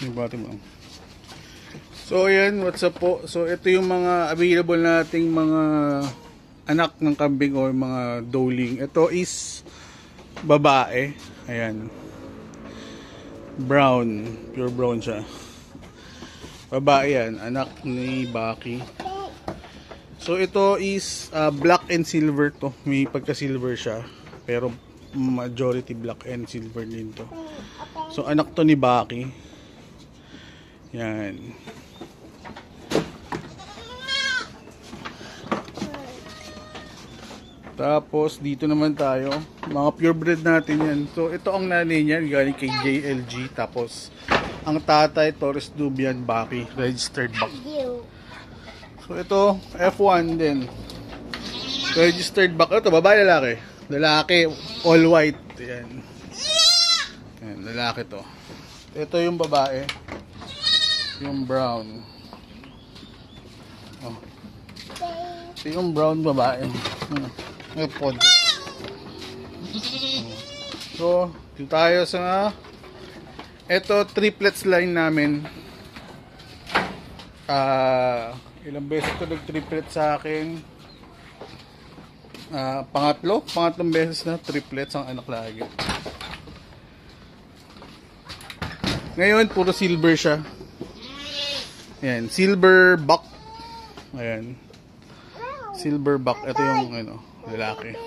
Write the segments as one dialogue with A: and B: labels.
A: Yung bati mo. So ayan, what's up po? So ito yung mga available nating mga anak ng kambing o mga doling. Ito is babae. Ayan. Brown. Pure brown siya. Babae yan. Anak ni Baki. So ito is black and silver to. May pagka-silver siya. Pero majority black and silver din to. So anak to ni Baki. Yan. Tapos dito naman tayo, mga purebred natin yan. So ito ang nanay niyan, galing kay JLG. Tapos ang tatay Taurus Nubian Baki, registered back. So ito F1 din, registered back. Ito babae lalaki? Lalaki, all white. Yan. Yan, lalaki to. Ito yung babae, yung brown. Oh. Ito yung brown babae. Ipod. So, dito tayo sa ito, triplets line namin. Ilang beses ito nag-triplet sa akin. Pangatlong beses na triplets ang anak lagi. Ngayon, puro silver siya. Ayan, silver buck. Ayan. Silver buck. Ito yung lalaki.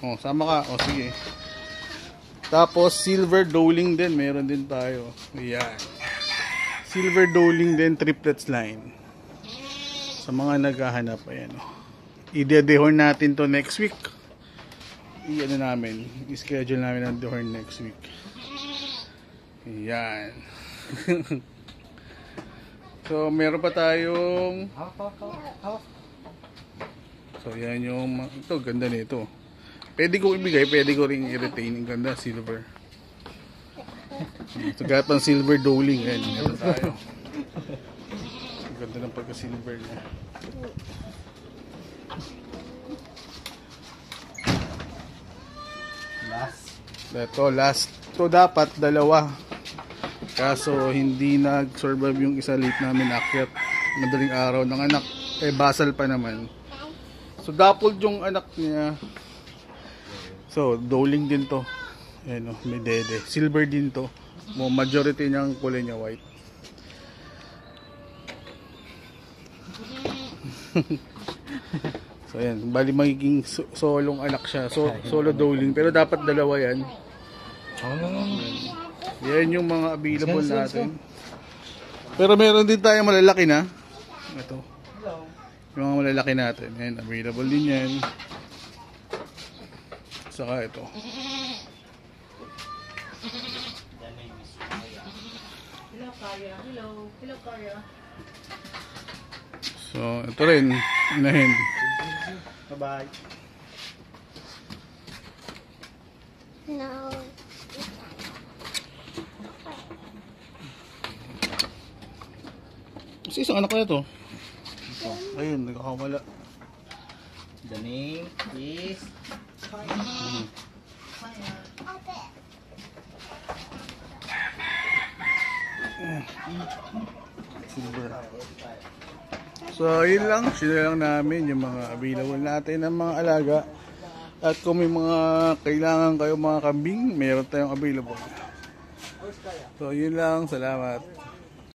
A: Oh, sama ka. Oh, sige. Tapos silver doling din, meron din tayo. Ayan. Silver doling din, triplets line. Sa mga naghahanap, ayan. I-dehorn natin to next week. I-schedule namin ang dehorn next week. Ayan. So, meron pa tayong so, yan yung ito, ganda nito. Pwede ko ibigay, pwede ko ring i-retain. Ang ganda, silver. So, gatang silver doling. Ayan, meron tayo. Ang ganda ng pagka-silver niya. Last. Ito dapat dalawa. Kaso hindi nag-survive yung isa, late namin akyat. Madaling araw ng anak. Basal pa naman. So, dappled yung anak niya. So, doling din to. Ayan o, may dede. Silver din to. Majority niyang kulay niya white. So, ayan. Bali magiging solong anak siya. So, solo doling. Pero dapat dalawa yan. Yan yung mga available natin. Pero meron din tayo malalaki na. Ito. Yung mga malalaki natin. Ayan, available din yan. Saka ito.
B: Hello, Kaya. Hello, Kaya.
A: So, ito rin. Inahin.
C: Bye-bye.
D: No.
A: Kasi isang anak ko na ito. Ayun, nagkakamala.
C: The name is
A: Silver. So, yun lang. Sila lang namin yung mga available natin ng mga alaga. At kung may mga kailangan kayo mga kambing, meron tayong available. So, yun lang. Salamat.